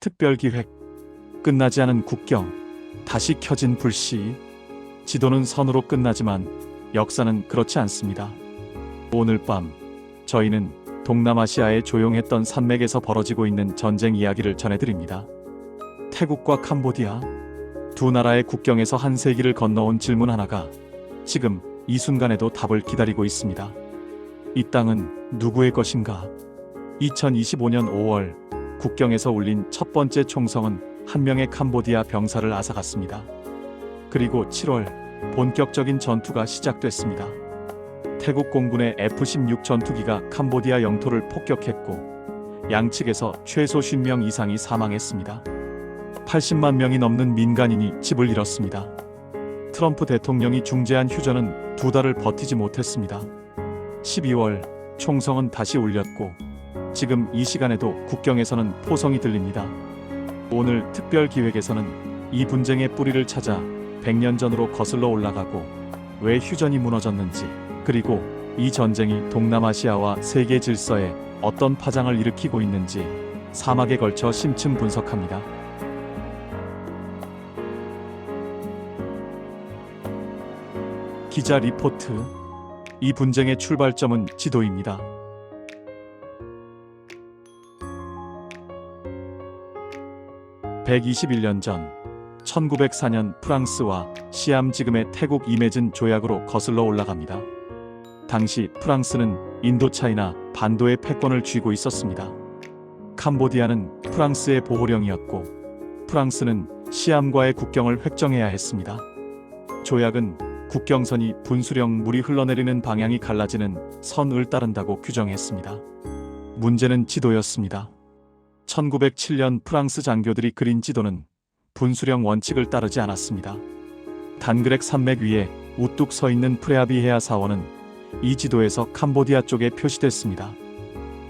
특별기획. 끝나지 않은 국경. 다시 켜진 불씨. 지도는 선으로 끝나지만 역사는 그렇지 않습니다. 오늘 밤 저희는 동남아시아의 조용했던 산맥에서 벌어지고 있는 전쟁 이야기를 전해드립니다. 태국과 캄보디아, 두 나라의 국경에서 한 세기를 건너온 질문 하나가 지금 이 순간에도 답을 기다리고 있습니다. 이 땅은 누구의 것인가? 2025년 5월 국경에서 울린 첫 번째 총성은 한 명의 캄보디아 병사를 앗아갔습니다. 그리고 7월 본격적인 전투가 시작됐습니다. 태국 공군의 F-16 전투기가 캄보디아 영토를 폭격했고 양측에서 최소 50명 이상이 사망했습니다. 80만 명이 넘는 민간인이 집을 잃었습니다. 트럼프 대통령이 중재한 휴전은 2달을 버티지 못했습니다. 12월 총성은 다시 울렸고 지금 이 시간에도 국경에서는 포성이 들립니다. 오늘 특별 기획에서는 이 분쟁의 뿌리를 찾아 100년 전으로 거슬러 올라가고 왜 휴전이 무너졌는지, 그리고 이 전쟁이 동남아시아와 세계 질서에 어떤 파장을 일으키고 있는지 사막에 걸쳐 심층 분석합니다. 기자 리포트. 이 분쟁의 출발점은 지도입니다. (121년) 전 1904년 프랑스와 시암, 지금의 태국 이맺은 조약으로 거슬러 올라갑니다. 당시 프랑스는 인도차이나 반도의 패권을 쥐고 있었습니다. 캄보디아는 프랑스의 보호령이었고 프랑스는 시암과의 국경을 획정해야 했습니다. 조약은 국경선이 분수령 물이 흘러내리는 방향이 갈라지는 선을 따른다고 규정했습니다. 문제는 지도였습니다. 1907년 프랑스 장교들이 그린 지도는 분수령 원칙을 따르지 않았습니다. 단그렉 산맥 위에 우뚝 서 있는 프레아비헤아 사원은 이 지도에서 캄보디아 쪽에 표시됐습니다.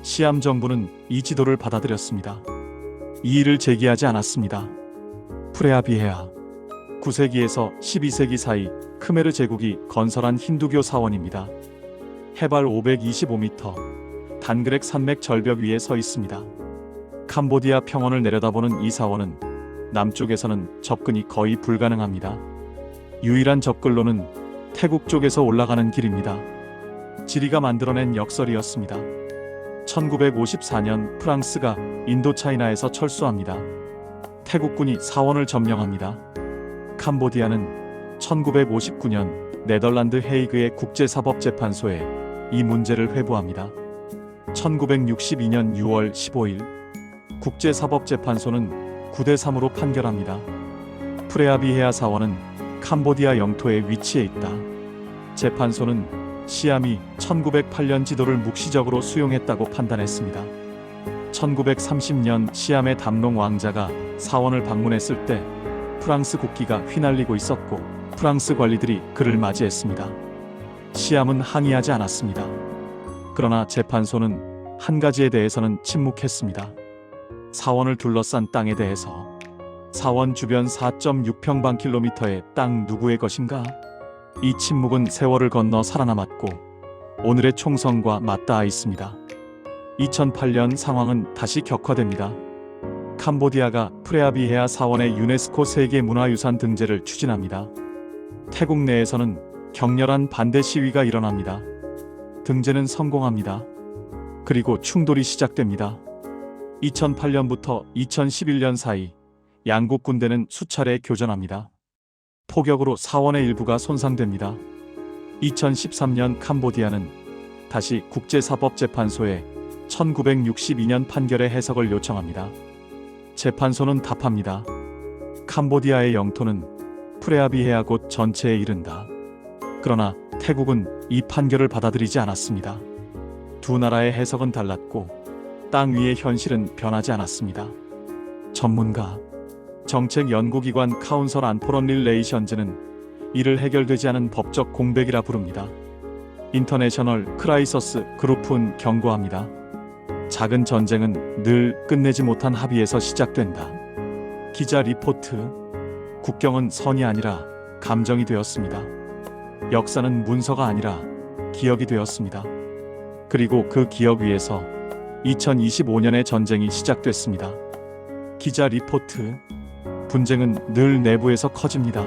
시암 정부는 이 지도를 받아들였습니다. 이의를 제기하지 않았습니다. 프레아비헤아, 9세기에서 12세기 사이 크메르 제국이 건설한 힌두교 사원입니다. 해발 525m, 단그렉 산맥 절벽 위에 서 있습니다. 캄보디아 평원을 내려다보는 이 사원은 남쪽에서는 접근이 거의 불가능합니다. 유일한 접근로는 태국 쪽에서 올라가는 길입니다. 지리가 만들어낸 역설이었습니다. 1954년 프랑스가 인도차이나에서 철수합니다. 태국군이 사원을 점령합니다. 캄보디아는 1959년 네덜란드 헤이그의 국제사법재판소에 이 문제를 회부합니다. 1962년 6월 15일 국제사법재판소는 9대3으로 판결합니다. 프레아비헤아 사원은 캄보디아 영토에 위치해 있다. 재판소는 시암이 1908년 지도를 묵시적으로 수용했다고 판단했습니다. 1930년 시암의 담롱 왕자가 사원을 방문했을 때 프랑스 국기가 휘날리고 있었고 프랑스 관리들이 그를 맞이했습니다. 시암은 항의하지 않았습니다. 그러나 재판소는 한 가지에 대해서는 침묵했습니다. 사원을 둘러싼 땅에 대해서. 사원 주변 4.6평방킬로미터의 땅 누구의 것인가? 이 침묵은 세월을 건너 살아남았고 오늘의 총성과 맞닿아 있습니다. 2008년 상황은 다시 격화됩니다. 캄보디아가 프레아비헤아 사원의 유네스코 세계문화유산 등재를 추진합니다. 태국 내에서는 격렬한 반대 시위가 일어납니다. 등재는 성공합니다. 그리고 충돌이 시작됩니다. 2008년부터 2011년 사이 양국 군대는 수차례 교전합니다. 폭격으로 사원의 일부가 손상됩니다. 2013년 캄보디아는 다시 국제사법재판소에 1962년 판결의 해석을 요청합니다. 재판소는 답합니다. 캄보디아의 영토는 프레아비헤아 곳 전체에 이른다. 그러나 태국은 이 판결을 받아들이지 않았습니다. 두 나라의 해석은 달랐고 땅 위의 현실은 변하지 않았습니다. 전문가, 정책연구기관 카운슬 안 포런 릴레이션즈는 이를 해결되지 않은 법적 공백이라 부릅니다. 인터내셔널 크라이서스 그룹은 경고합니다. 작은 전쟁은 늘 끝내지 못한 합의에서 시작된다. 기자 리포트. 국경은 선이 아니라 감정이 되었습니다. 역사는 문서가 아니라 기억이 되었습니다. 그리고 그 기억 위에서 2025년의 전쟁이 시작됐습니다. 기자 리포트. 분쟁은 늘 내부에서 커집니다.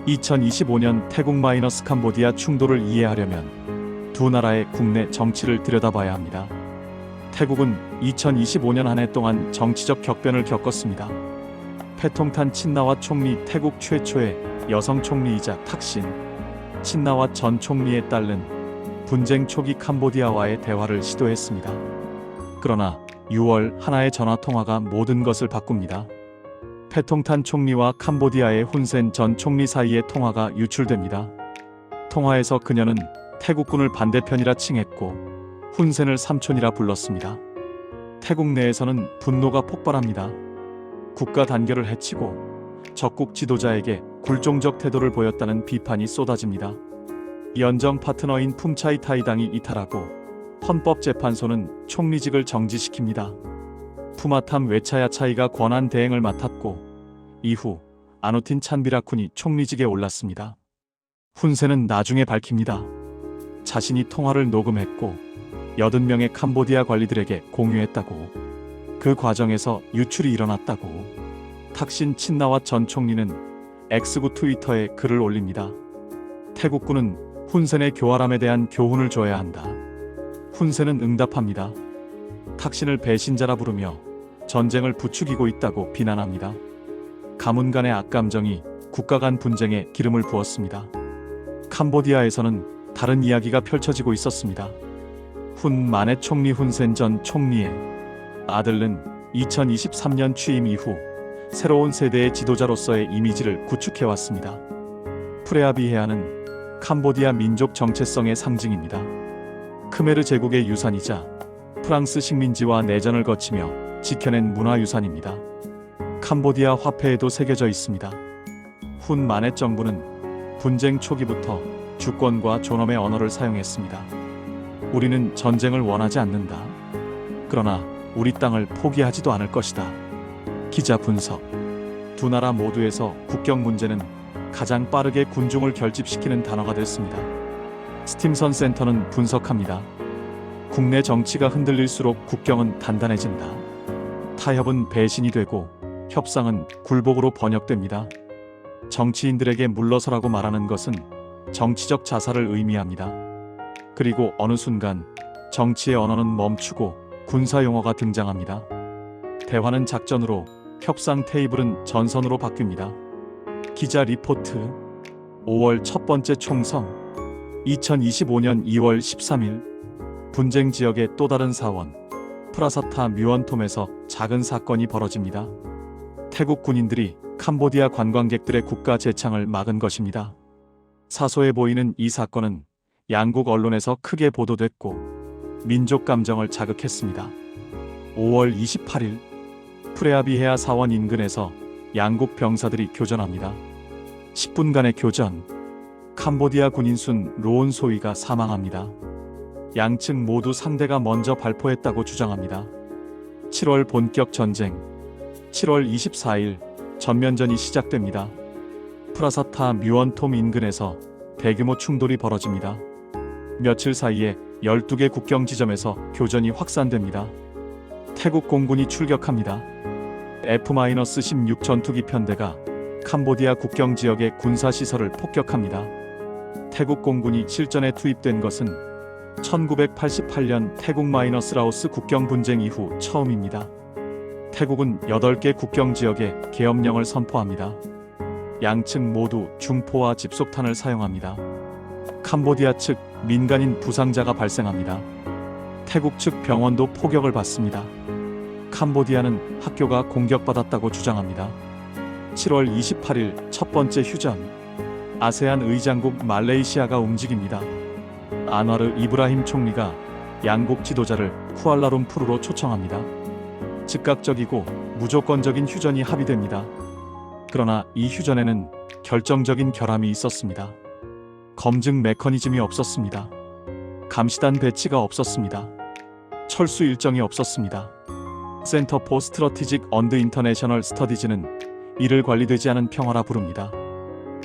2025년 태국 마이너스 캄보디아 충돌을 이해하려면 두 나라의 국내 정치를 들여다봐야 합니다. 태국은 2025년 한 해 동안 정치적 격변을 겪었습니다. 패통탄 친나와 총리, 태국 최초의 여성 총리이자 탁신 친나와 전 총리에 따른 분쟁 초기 캄보디아와의 대화를 시도했습니다. 그러나 6월 하나의 전화 통화가 모든 것을 바꿉니다. 패통탄 총리와 캄보디아의 훈센 전 총리 사이의 통화가 유출됩니다. 통화에서 그녀는 태국군을 반대편이라 칭했고 훈센을 삼촌이라 불렀습니다. 태국 내에서는 분노가 폭발합니다. 국가 단결을 해치고 적국 지도자에게 굴종적 태도를 보였다는 비판이 쏟아집니다. 연정 파트너인 품차이 타이당이 이탈하고 헌법재판소는 총리직을 정지시킵니다. 푸마탐 외차야차이가 권한 대행을 맡았고 이후 아누틴 찬비라쿤이 총리직에 올랐습니다. 훈센은 나중에 밝힙니다. 자신이 통화를 녹음했고 80명의 캄보디아 관리들에게 공유했다고. 그 과정에서 유출이 일어났다고. 탁신 친나와 전 총리는 X구 트위터에 글을 올립니다. 태국군은 훈센의 교활함에 대한 교훈을 줘야 한다. 훈센은 응답합니다. 탁신을 배신자라 부르며 전쟁을 부추기고 있다고 비난합니다. 가문 간의 악감정이 국가 간 분쟁에 기름을 부었습니다. 캄보디아에서는 다른 이야기가 펼쳐지고 있었습니다. 훈 마넷 총리 훈센 전 총리의 아들은 2023년 취임 이후 새로운 세대의 지도자로서의 이미지를 구축해왔습니다. 프레아비헤아는 캄보디아 민족 정체성의 상징입니다. 크메르 제국의 유산이자 프랑스 식민지와 내전을 거치며 지켜낸 문화유산입니다. 캄보디아 화폐에도 새겨져 있습니다. 훈 마넷 정부는 분쟁 초기부터 주권과 존엄의 언어를 사용했습니다. 우리는 전쟁을 원하지 않는다. 그러나 우리 땅을 포기하지도 않을 것이다. 기자 분석. 두 나라 모두에서 국경 문제는 가장 빠르게 군중을 결집시키는 단어가 됐습니다. 스팀선 센터는 분석합니다. 국내 정치가 흔들릴수록 국경은 단단해진다. 타협은 배신이 되고 협상은 굴복으로 번역됩니다. 정치인들에게 물러서라고 말하는 것은 정치적 자살을 의미합니다. 그리고 어느 순간 정치의 언어는 멈추고 군사 용어가 등장합니다. 대화는 작전으로, 협상 테이블은 전선으로 바뀝니다. 기자 리포트. 5월 첫 번째 총성. 2025년 2월 13일 분쟁 지역의 또 다른 사원 프라사타 뮤언톰에서 작은 사건이 벌어집니다. 태국 군인들이 캄보디아 관광객들의 국가 재창을 막은 것입니다. 사소해 보이는 이 사건은 양국 언론에서 크게 보도됐고 민족 감정을 자극했습니다. 5월 28일 프레아비헤아 사원 인근에서 양국 병사들이 교전합니다. 10분간의 교전. 캄보디아 군인순 로온 소이가 사망합니다. 양측 모두 상대가 먼저 발포했다고 주장합니다. 7월 본격 전쟁. 7월 24일 전면전이 시작됩니다. 프라사타 뮤언톰 인근에서 대규모 충돌이 벌어집니다. 며칠 사이에 12개 국경 지점에서 교전이 확산됩니다. 태국 공군이 출격합니다. F-16 전투기 편대가 캄보디아 국경 지역의 군사시설을 폭격합니다. 태국 공군이 실전에 투입된 것은 1988년 태국 라오스 국경 분쟁 이후 처음입니다. 태국은 8개 국경 지역에 계엄령을 선포합니다. 양측 모두 중포와 집속탄을 사용합니다. 캄보디아 측 민간인 부상자가 발생합니다. 태국 측 병원도 포격을 받습니다. 캄보디아는 학교가 공격받았다고 주장합니다. 7월 28일 첫 번째 휴전. 아세안 의장국 말레이시아가 움직입니다. 안와르 이브라힘 총리가 양국 지도자를 쿠알라룸푸르로 초청합니다. 즉각적이고 무조건적인 휴전이 합의됩니다. 그러나 이 휴전에는 결정적인 결함이 있었습니다. 검증 메커니즘이 없었습니다. 감시단 배치가 없었습니다. 철수 일정이 없었습니다. 센터 포 스트러티직 언드 인터내셔널 스터디즈는 이를 관리되지 않은 평화라 부릅니다.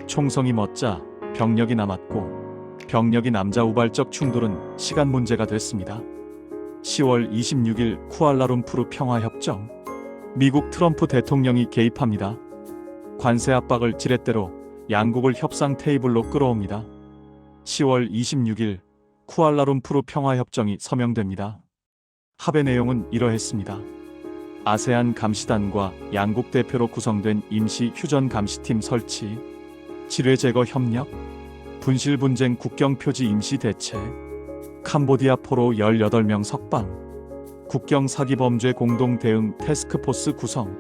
총성이 멎자 병력이 남았고 병력이 남자 우발적 충돌은 시간 문제가 됐습니다. 10월 26일 쿠알라룸푸르 평화협정. 미국 트럼프 대통령이 개입합니다. 관세 압박을 지렛대로 양국을 협상 테이블로 끌어옵니다. 10월 26일 쿠알라룸푸르 평화협정이 서명됩니다. 합의 내용은 이러했습니다. 아세안 감시단과 양국 대표로 구성된 임시 휴전 감시팀 설치, 지뢰 제거 협력, 분실 분쟁 국경 표지 임시 대책, 캄보디아 포로 18명 석방, 국경 사기 범죄 공동 대응 태스크포스 구성.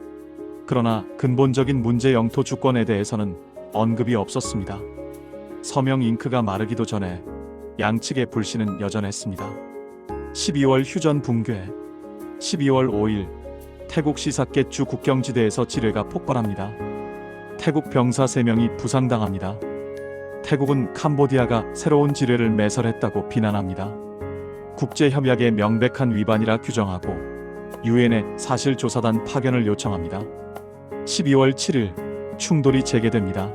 그러나 근본적인 문제 영토 주권에 대해서는 언급이 없었습니다. 서명 잉크가 마르기도 전에 양측의 불신은 여전했습니다. 12월 휴전 붕괴. 12월 5일 태국 시사켓주 국경지대에서 지뢰가 폭발합니다. 태국 병사 3명이 부상당합니다. 태국은 캄보디아가 새로운 지뢰를 매설했다고 비난합니다. 국제협약의 명백한 위반이라 규정하고 유엔에 사실조사단 파견을 요청합니다. 12월 7일 충돌이 재개됩니다.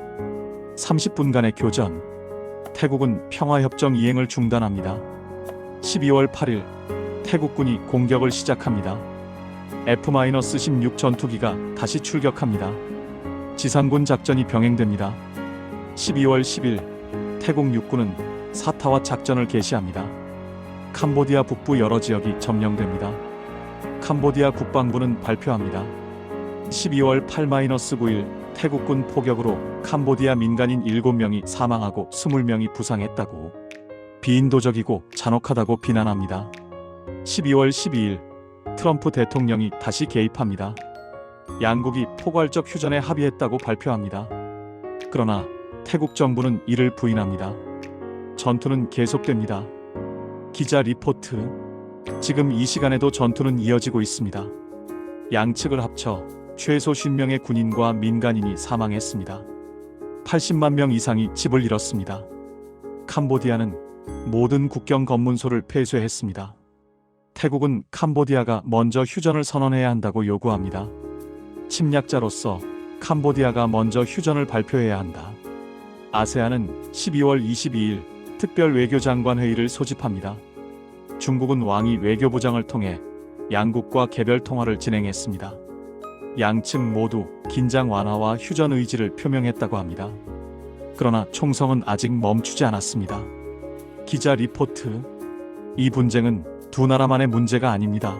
30분간의 교전. 태국은 평화협정 이행을 중단합니다. 12월 8일 태국군이 공격을 시작합니다. F-16 전투기가 다시 출격합니다. 지상군 작전이 병행됩니다. 12월 10일 태국 육군은 사타와 작전을 개시합니다. 캄보디아 북부 여러 지역이 점령됩니다. 캄보디아 국방부는 발표합니다. 12월 8-9일 태국군 포격으로 캄보디아 민간인 7명이 사망하고 20명이 부상했다고, 비인도적이고 잔혹하다고 비난합니다. 12월 12일 트럼프 대통령이 다시 개입합니다. 양국이 포괄적 휴전에 합의했다고 발표합니다. 그러나 태국 정부는 이를 부인합니다. 전투는 계속됩니다. 기자 리포트. 지금 이 시간에도 전투는 이어지고 있습니다. 양측을 합쳐 최소 50명의 군인과 민간인이 사망했습니다. 80만 명 이상이 집을 잃었습니다. 캄보디아는 모든 국경 검문소를 폐쇄했습니다. 태국은 캄보디아가 먼저 휴전을 선언해야 한다고 요구합니다. 침략자로서 캄보디아가 먼저 휴전을 발표해야 한다. 아세안은 12월 22일 특별 외교장관 회의를 소집합니다. 중국은 왕이 외교부장을 통해 양국과 개별 통화를 진행했습니다. 양측 모두 긴장 완화와 휴전 의지를 표명했다고 합니다. 그러나 총성은 아직 멈추지 않았습니다. 기자 리포트. 이 분쟁은 두 나라만의 문제가 아닙니다.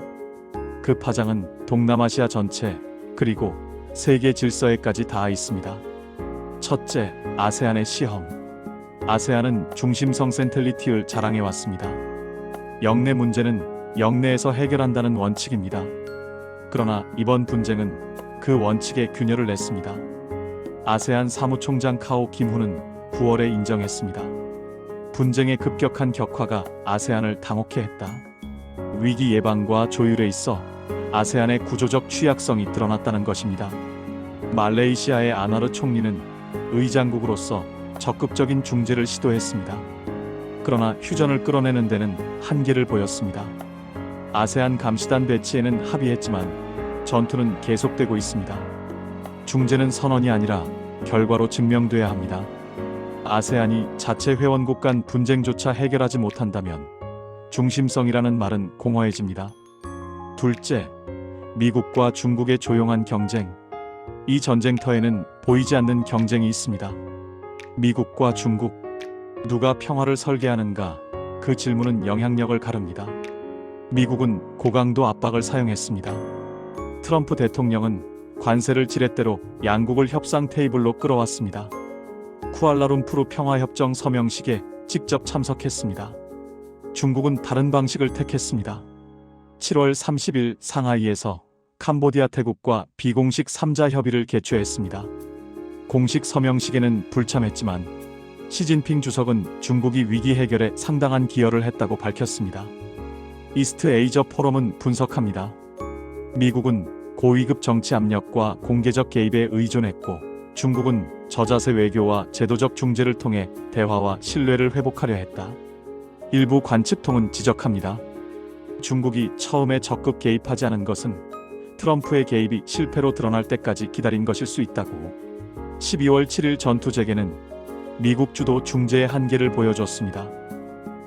그 파장은 동남아시아 전체, 그리고 세계 질서에까지 닿아 있습니다. 첫째, 아세안의 시험. 아세안은 중심성 센트리티를 자랑해왔습니다. 영내 문제는 영내에서 해결한다는 원칙입니다. 그러나 이번 분쟁은 그 원칙에 균열을 냈습니다. 아세안 사무총장 카오 김훈은 9월에 인정했습니다. 분쟁의 급격한 격화가 아세안을 당혹해 했다. 위기 예방과 조율에 있어 아세안의 구조적 취약성이 드러났다는 것입니다. 말레이시아의 아나르 총리는 의장국으로서 적극적인 중재를 시도했습니다. 그러나 휴전을 끌어내는 데는 한계를 보였습니다. 아세안 감시단 배치에는 합의했지만 전투는 계속되고 있습니다. 중재는 선언이 아니라 결과로 증명돼야 합니다. 아세안이 자체 회원국 간 분쟁조차 해결하지 못한다면 중심성이라는 말은 공허해집니다. 둘째, 미국과 중국의 조용한 경쟁. 이 전쟁터에는 보이지 않는 경쟁이 있습니다. 미국과 중국, 누가 평화를 설계하는가? 그 질문은 영향력을 가릅니다. 미국은 고강도 압박을 사용했습니다. 트럼프 대통령은 관세를 지렛대로 양국을 협상 테이블로 끌어왔습니다. 쿠알라룸푸르 평화협정 서명식에 직접 참석했습니다. 중국은 다른 방식을 택했습니다. 7월 30일 상하이에서 캄보디아 태국과 비공식 3자 협의를 개최했습니다. 공식 서명식에는 불참했지만 시진핑 주석은 중국이 위기 해결에 상당한 기여를 했다고 밝혔습니다. 이스트 에이저 포럼은 분석합니다. 미국은 고위급 정치 압력과 공개적 개입에 의존했고, 중국은 저자세 외교와 제도적 중재를 통해 대화와 신뢰를 회복하려 했다. 일부 관측통은 지적합니다. 중국이 처음에 적극 개입하지 않은 것은 트럼프의 개입이 실패로 드러날 때까지 기다린 것일 수 있다고. 12월 7일 전투 재개는 미국 주도 중재의 한계를 보여줬습니다.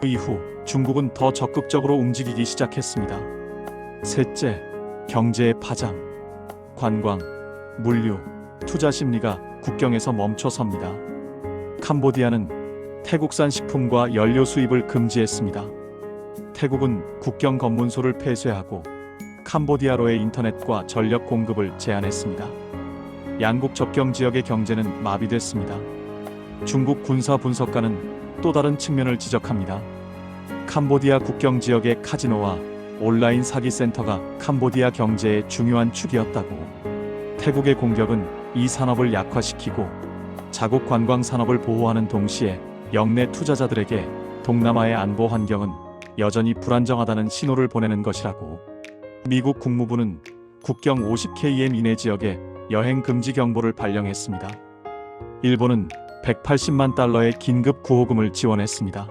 그 이후 중국은 더 적극적으로 움직이기 시작했습니다. 셋째, 경제의 파장. 관광, 물류, 투자 심리가 국경에서 멈춰 섭니다. 캄보디아는 태국산 식품과 연료 수입을 금지했습니다. 태국은 국경 검문소를 폐쇄하고 캄보디아로의 인터넷과 전력 공급을 제한했습니다. 양국 접경 지역의 경제는 마비됐습니다. 중국 군사 분석가는 또 다른 측면을 지적합니다. 캄보디아 국경 지역의 카지노와 온라인 사기 센터가 캄보디아 경제의 중요한 축이었다고. 태국의 공격은 이 산업을 약화시키고 자국 관광 산업을 보호하는 동시에 영내 투자자들에게 동남아의 안보 환경은 여전히 불안정하다는 신호를 보내는 것이라고. 미국 국무부는 국경 50km 이내 지역에 여행 금지 경보를 발령했습니다. 일본은 180만 달러의 긴급 구호금을 지원했습니다.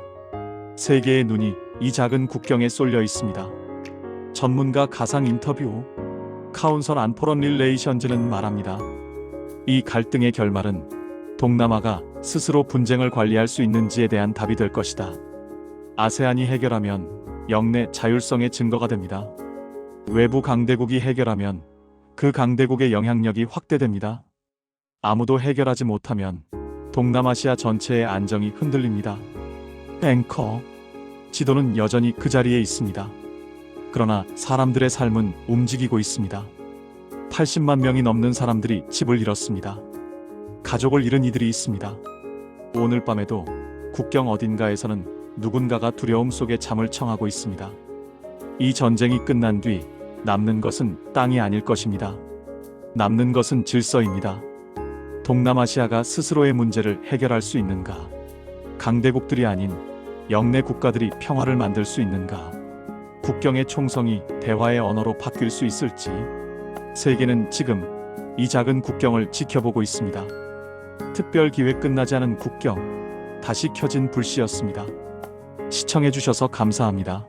세계의 눈이 이 작은 국경에 쏠려 있습니다. 전문가 가상 인터뷰. 카운슬 안 포런 릴레이션즈는 말합니다. 이 갈등의 결말은 동남아가 스스로 분쟁을 관리할 수 있는지에 대한 답이 될 것이다. 아세안이 해결하면 영내 자율성의 증거가 됩니다. 외부 강대국이 해결하면 그 강대국의 영향력이 확대됩니다. 아무도 해결하지 못하면 동남아시아 전체의 안정이 흔들립니다. 앵커. 지도는 여전히 그 자리에 있습니다. 그러나 사람들의 삶은 움직이고 있습니다. 80만 명이 넘는 사람들이 집을 잃었습니다. 가족을 잃은 이들이 있습니다. 오늘 밤에도 국경 어딘가에서는 누군가가 두려움 속에 잠을 청하고 있습니다. 이 전쟁이 끝난 뒤 남는 것은 땅이 아닐 것입니다. 남는 것은 질서입니다. 동남아시아가 스스로의 문제를 해결할 수 있는가? 강대국들이 아닌 영내 국가들이 평화를 만들 수 있는가? 국경의 총성이 대화의 언어로 바뀔 수 있을지. 세계는 지금 이 작은 국경을 지켜보고 있습니다. 특별 기획 끝나지 않은 국경. 다시 켜진 불씨였습니다. 시청해주셔서 감사합니다.